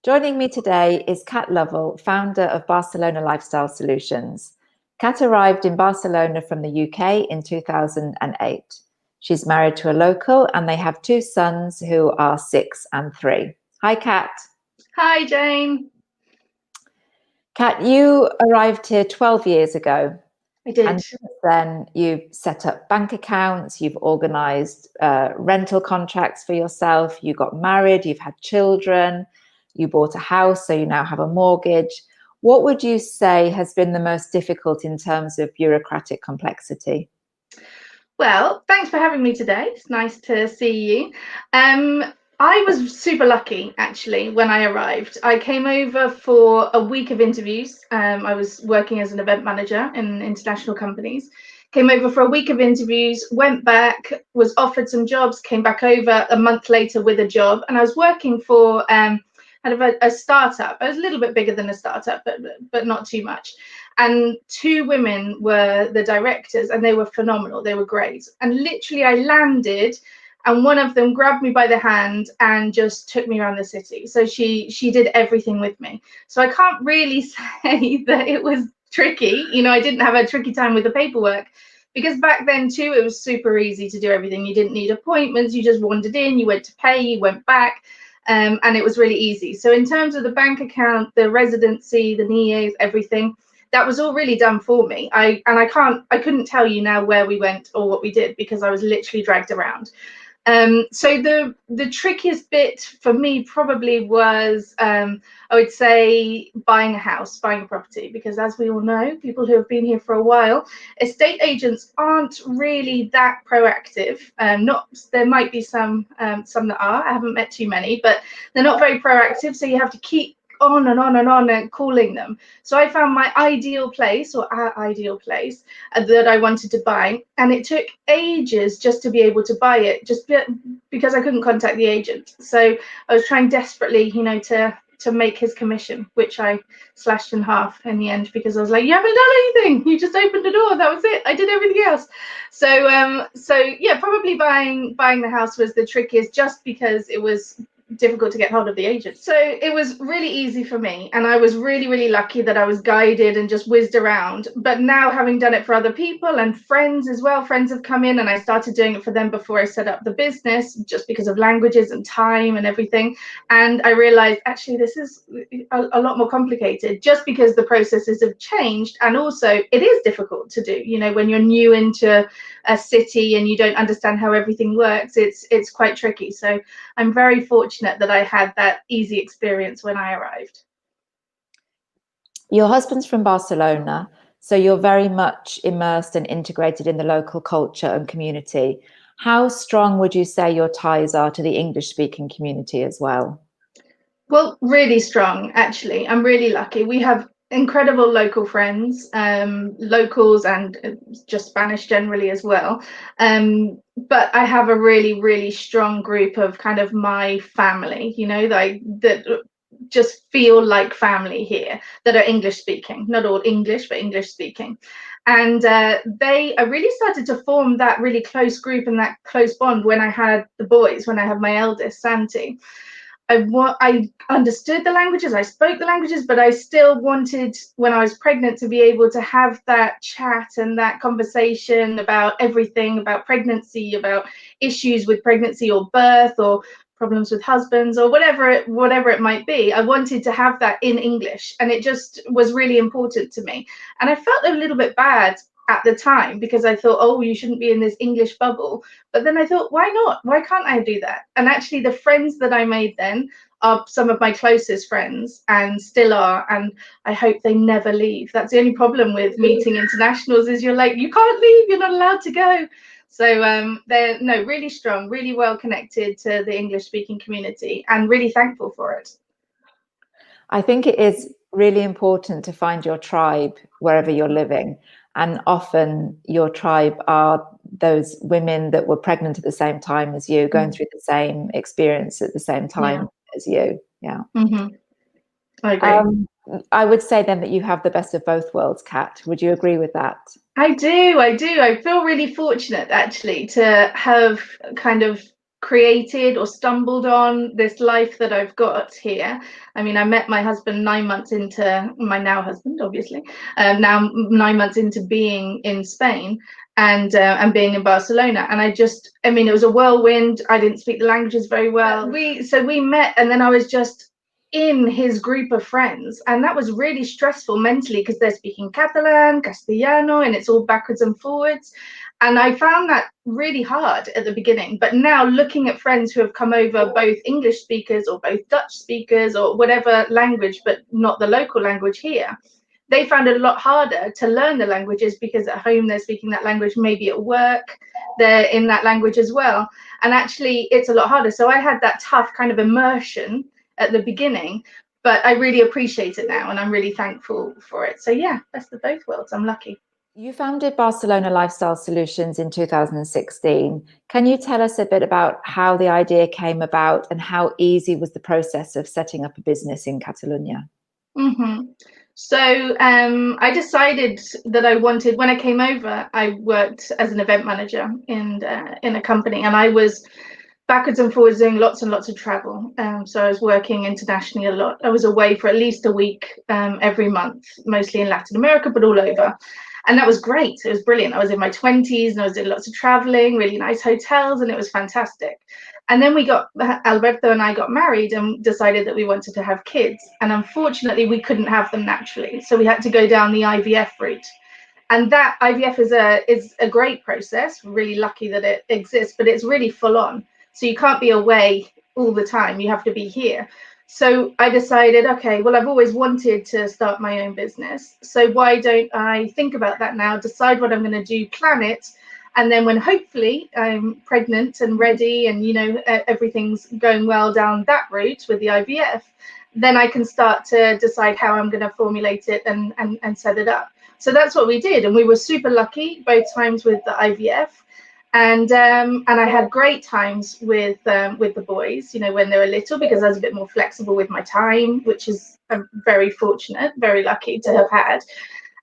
Joining me today is Kat Lovell, founder of Barcelona Lifestyle Solutions. Kat arrived in Barcelona from the UK in 2008. She's married to a local and they have two sons who are 6 and 3. Hi, Kat. Hi, Jane. Kat, you arrived here 12 years ago. I did. And since then, you've set up bank accounts, you've organised rental contracts for yourself, you got married, you've had children, you bought a house, so you now have a mortgage. What would you say has been the most difficult in terms of bureaucratic complexity? Well, thanks for having me today. It's nice to see you. I was super lucky, actually, when I arrived. I came over for a week of interviews. I was working as an event manager in international companies. Came over for a week of interviews, went back, was offered some jobs, came back over a month later with a job. And I was working for kind of a startup. It was a little bit bigger than a startup, but not too much. And two women were the directors and they were phenomenal. They were great. And literally I landed and one of them grabbed me by the hand and just took me around the city. So she did everything with me. So I can't really say that it was tricky. You know, I didn't have a tricky time with the paperwork because back then too, it was super easy to do everything. You didn't need appointments. You just wandered in, you went to pay, you went back. And it was really easy. So in terms of the bank account, the residency, the NIEs, everything, that was all really done for me. I couldn't tell you now where we went or what we did because I was literally dragged around. So the trickiest bit for me probably was, I would say, buying a house, buying a property, because as we all know, people who have been here for a while, estate agents aren't really that proactive. There might be some that are. I haven't met too many, but they're not very proactive. So you have to keep on and on and on and calling them. So I found my ideal place or our ideal place that I wanted to buy, and it took ages just to be able to buy it, just because I couldn't contact the agent. So I was trying desperately, you know, to make his commission, which I slashed in half in the end because I was like, you haven't done anything, you just opened the door, that was it, I did everything else. So yeah, probably buying the house was the trickiest, just because it was difficult to get hold of the agent. So it was really easy for me, and I was really lucky that I was guided and just whizzed around. But now, having done it for other people and friends as well, friends have come in and I started doing it for them before I set up the business, just because of languages and time and everything. And I realized actually this is a lot more complicated, just because the processes have changed, and also it is difficult to do, you know, when you're new into a city and you don't understand how everything works. It's quite tricky. So I'm very fortunate that I had that easy experience when I arrived. Your husband's from Barcelona, so you're very much immersed and integrated in the local culture and community. How strong would you say your ties are to the English-speaking community as well? Well, really strong, actually. I'm really lucky. We have incredible local friends, locals and just Spanish generally as well. But I have a really strong group of kind of my family, you know, that just feel like family here, that are English speaking, not all English, but English speaking. And I really started to form that really close group and that close bond when I had the boys, when I had my eldest, Santi. I understood the languages, I spoke the languages, but I still wanted, when I was pregnant, to be able to have that chat and that conversation about everything, about pregnancy, about issues with pregnancy or birth or problems with husbands or whatever it might be. I wanted to have that in English, and it just was really important to me. And I felt a little bit bad at the time because I thought, oh, you shouldn't be in this English bubble. But then I thought, why not? Why can't I do that? And actually the friends that I made then are some of my closest friends and still are, and I hope they never leave. That's the only problem with meeting internationals, is you're like, you can't leave, you're not allowed to go. So they're really strong, really well connected to the English speaking community, and really thankful for it. I think it is really important to find your tribe wherever you're living. And often your tribe are those women that were pregnant at the same time as you, going through the same experience at the same time as you. Yeah. Mm-hmm. I agree. I would say then that you have the best of both worlds, Kat. Would you agree with that? I do. I feel really fortunate, actually, to have kind of created or stumbled on this life that I've got here. I mean, I met my husband 9 months into, my now husband, obviously, now 9 months into being in Spain and being in Barcelona. And I mean, it was a whirlwind. I didn't speak the languages very well. So we met, and then I was just in his group of friends, and that was really stressful mentally because they're speaking Catalan, Castellano, and it's all backwards and forwards. And I found that really hard at the beginning. But now looking at friends who have come over, both English speakers or both Dutch speakers or whatever language, but not the local language here, they found it a lot harder to learn the languages because at home they're speaking that language, maybe at work they're in that language as well. And actually it's a lot harder. So I had that tough kind of immersion at the beginning, but I really appreciate it now and I'm really thankful for it. So yeah, best of both worlds. I'm lucky. You founded Barcelona Lifestyle Solutions in 2016. Can you tell us a bit about how the idea came about and how easy was the process of setting up a business in Catalonia? Mm-hmm. So I decided that I wanted, when I came over, I worked as an event manager in a company, and I was backwards and forwards doing lots and lots of travel. So I was working internationally a lot. I was away for at least a week every month, mostly in Latin America, but all over. And that was great. It was brilliant. I was in my 20s and I was doing lots of traveling, really nice hotels, and it was fantastic. And then Alberto and I got married and decided that we wanted to have kids. And unfortunately, we couldn't have them naturally. So we had to go down the IVF route. And that IVF is a great process. We're really lucky that it exists, but it's really full on. So you can't be away all the time. You have to be here. So I decided, okay, well, I've always wanted to start my own business. So why don't I think about that now, decide what I'm going to do, plan it. And then when hopefully I'm pregnant and ready and, you know, everything's going well down that route with the IVF, then I can start to decide how I'm going to formulate it and set it up. So that's what we did. And we were super lucky both times with the IVF. And I had great times with the boys, you know, when they were little, because I was a bit more flexible with my time, which is very fortunate, very lucky to have had.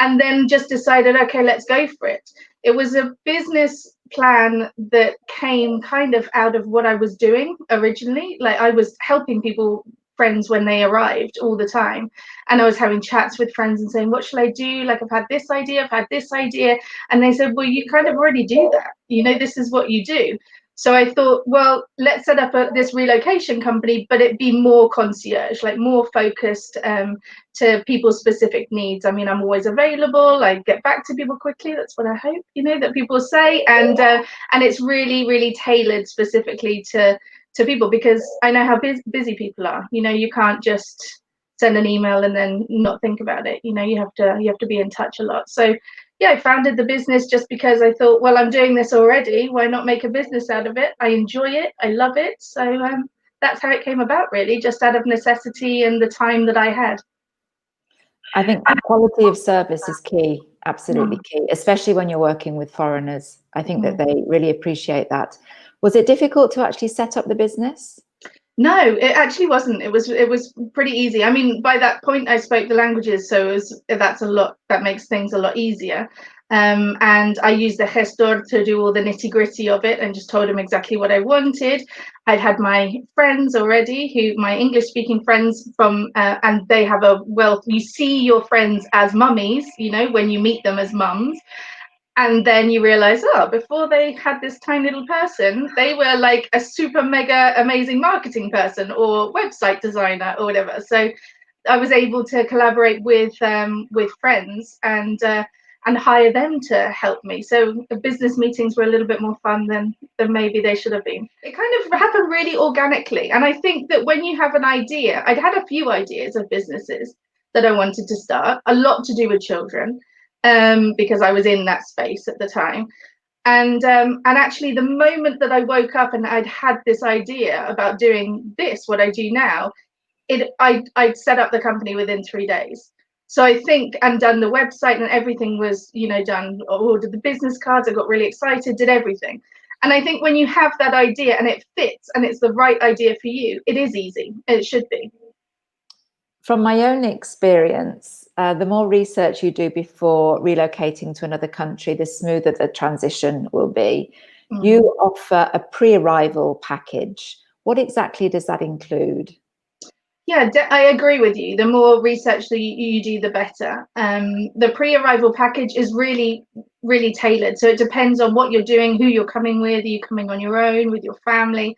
And then just decided, okay, let's go for it. It was a business plan that came kind of out of what I was doing originally. Like I was helping people, friends, when they arrived all the time. And I was having chats with friends and saying, what shall I do? Like, I've had this idea, I've had this idea. And they said, well, you kind of already do that. You know, this is what you do. So I thought, well, let's set up this relocation company, but it be more concierge, like more focused to people's specific needs. I mean, I'm always available. I get back to people quickly. That's what I hope, you know, that people say. And it's really, really tailored specifically to people, because I know how busy people are. You know, you can't just send an email and then not think about it. You know, you have to be in touch a lot. So yeah, I founded the business just because I thought, well, I'm doing this already. Why not make a business out of it? I enjoy it. I love it. So that's how it came about, really, just out of necessity and the time that I had. I think quality of service is key, absolutely key, especially when you're working with foreigners. I think that they really appreciate that. Was it difficult to actually set up the business? No, it actually wasn't. It was pretty easy. I mean, by that point, I spoke the languages, so that makes things a lot easier. And I used the gestor to do all the nitty gritty of it and just told him exactly what I wanted. I'd had my friends already, my English speaking friends and they have you see your friends as mummies, you know, when you meet them as mums. And then you realize, oh, before they had this tiny little person, they were like a super mega amazing marketing person or website designer or whatever. So I was able to collaborate with friends and hire them to help me. So the business meetings were a little bit more fun than maybe they should have been. It kind of happened really organically. And I think that when you have an idea, I'd had a few ideas of businesses that I wanted to start, a lot to do with children. Because I was in that space at the time. And actually the moment that I woke up and I'd had this idea about doing this, what I do now, I'd set up the company within 3 days. So I think, and done the website and everything was, you know, done, ordered the business cards, I got really excited, did everything. And I think when you have that idea and it fits and it's the right idea for you, it is easy. It should be. From my own experience, the more research you do before relocating to another country, the smoother the transition will be. You offer a pre-arrival package. What exactly does that include? Yeah, I agree with you. The more research that you do, the better. The pre-arrival package is really, really tailored. So it depends on what you're doing, who you're coming with. Are you coming on your own, with your family?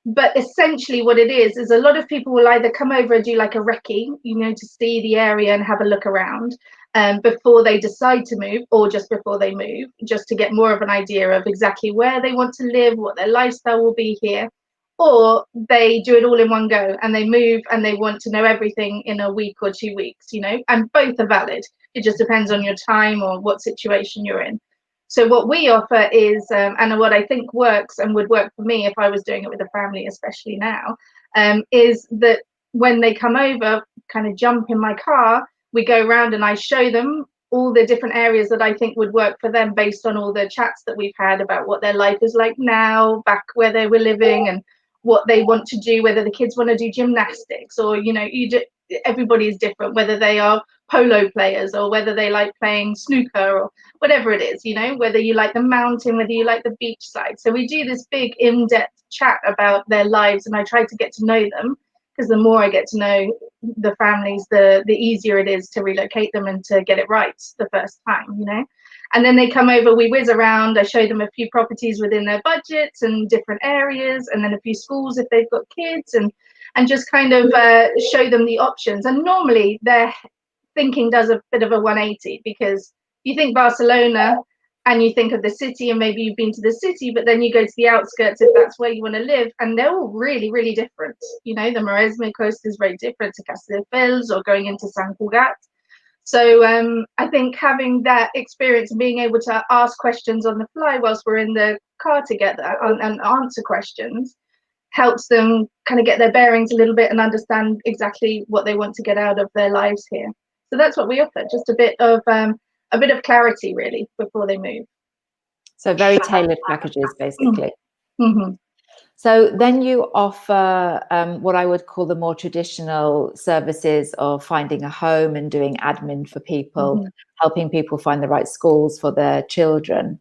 But essentially what it is a lot of people will either come over and do like a recce, to see the area and have a look around before they decide to move, or just before they move, just to get more of an idea of exactly where they want to live, what their lifestyle will be here. Or they do it all in one go and they move and they want to know everything in a week or 2 weeks, and both are valid. It just depends on your time or what situation you're in. So what we offer is, and what I think works and would work for me if I was doing it with a family, especially now, is that when they come over, kind of jump in my car, we go around and I show them all the different areas that I think would work for them based on all the chats that we've had about what their life is like now, back where they were living, and what they want to do, whether the kids want to do gymnastics or, everybody is different, whether they are polo players or whether they like playing snooker or whatever it is, whether you like the mountain, whether you like the beachside. So we do this big in-depth chat about their lives, and I try to get to know them, because the more I get to know the families, the easier it is to relocate them and to get it right the first time. And then they come over, we whiz around, I show them a few properties within their budgets and different areas, and then a few schools if they've got kids, and just kind of show them the options. And normally their thinking does a bit of a 180, because you think Barcelona and you think of the city, and maybe you've been to the city, but then you go to the outskirts if that's where you want to live, and they're all really, really different. The Maresme coast is very different to Castelldefels or going into Sant Cugat. So I think having that experience and being able to ask questions on the fly whilst we're in the car together and answer questions helps them kind of get their bearings a little bit and understand exactly what they want to get out of their lives here. So that's what we offer, just a bit of clarity really before they move. So very tailored packages, basically. Mm-hmm. So then you offer what I would call the more traditional services of finding a home and doing admin for people, helping people find the right schools for their children.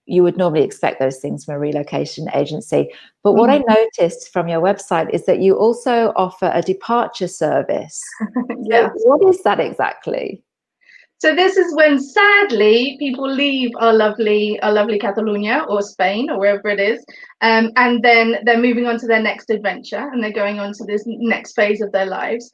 You would normally expect those things from a relocation agency. But what I noticed from your website is that you also offer a departure service. Yeah. So what is that exactly? So this is when, sadly, people leave our lovely Catalonia or Spain or wherever it is, and then they're moving on to their next adventure and they're going on to this next phase of their lives.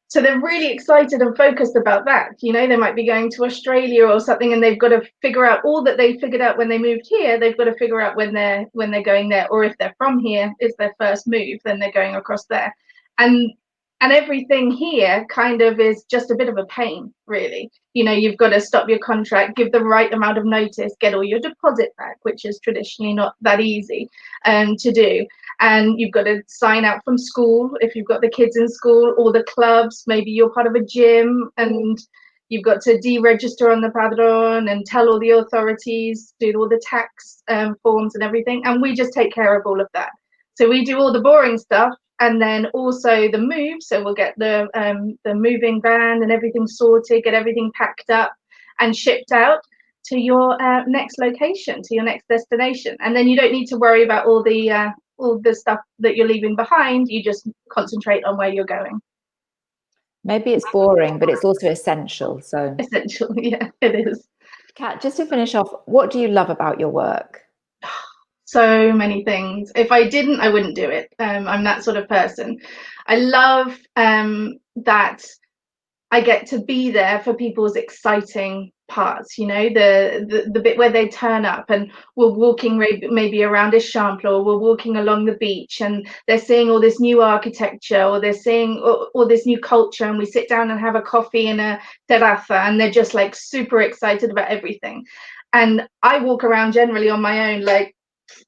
So they're really excited and focused about that. They might be going to Australia or something, and they've got to figure out all that they figured out when they moved here. They've got to figure out when they're going there, or if they're from here, it's their first move, then they're going across there. And everything here kind of is just a bit of a pain, really. You've got to stop your contract, give the right amount of notice, get all your deposit back, which is traditionally not that easy to do. And you've got to sign out from school if you've got the kids in school, or the clubs, maybe you're part of a gym, and you've got to deregister on the padron and tell all the authorities, do all the tax forms and everything. And we just take care of all of that. So we do all the boring stuff, and then also the move. So we'll get the moving van and everything sorted, get everything packed up and shipped out to your next location, to your next destination. And then you don't need to worry about all the stuff that you're leaving behind. You just concentrate on where you're going. Maybe it's boring, but it's also essential. So essential, yeah, it is. Kat, just to finish off, what do you love about your work? So many things. If I didn't, I wouldn't do it. I'm that sort of person. I love that I get to be there for people's exciting parts, the bit where they turn up and we're walking maybe around a Eixample, or we're walking along the beach and they're seeing all this new architecture, or they're seeing all this new culture, and we sit down and have a coffee in a terraza, and they're just like super excited about everything. And I walk around generally on my own, like,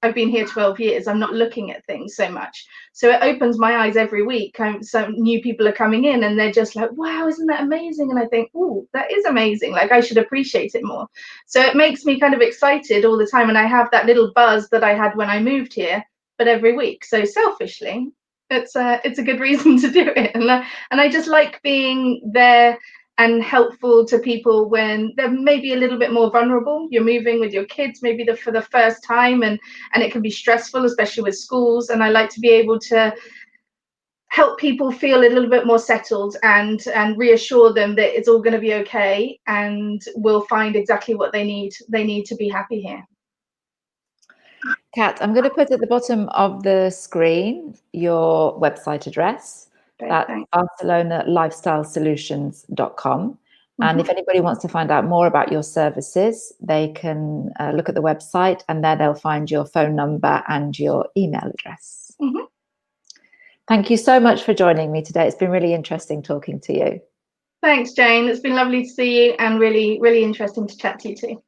I've been here 12 years. I'm not looking at things so much. So it opens my eyes every week. Some new people are coming in and they're just like, wow, isn't that amazing? And I think, oh, that is amazing. Like, I should appreciate it more. So it makes me kind of excited all the time. And I have that little buzz that I had when I moved here, but every week. So selfishly, it's a good reason to do it. And I just like being there and helpful to people when they're maybe a little bit more vulnerable. You're moving with your kids maybe for the first time, and it can be stressful, especially with schools. And I like to be able to help people feel a little bit more settled and reassure them that it's all going to be okay, and we'll find exactly what they need to be happy here. Kat, I'm going to put at the bottom of the screen your website address. That's Barcelona Lifestyle Solutions.com. And if anybody wants to find out more about your services, they can look at the website, and there they'll find your phone number and your email address. Thank you so much for joining me today. It's been really interesting talking to you. Thanks, Jane. It's been lovely to see you, and really, really interesting to chat to you too.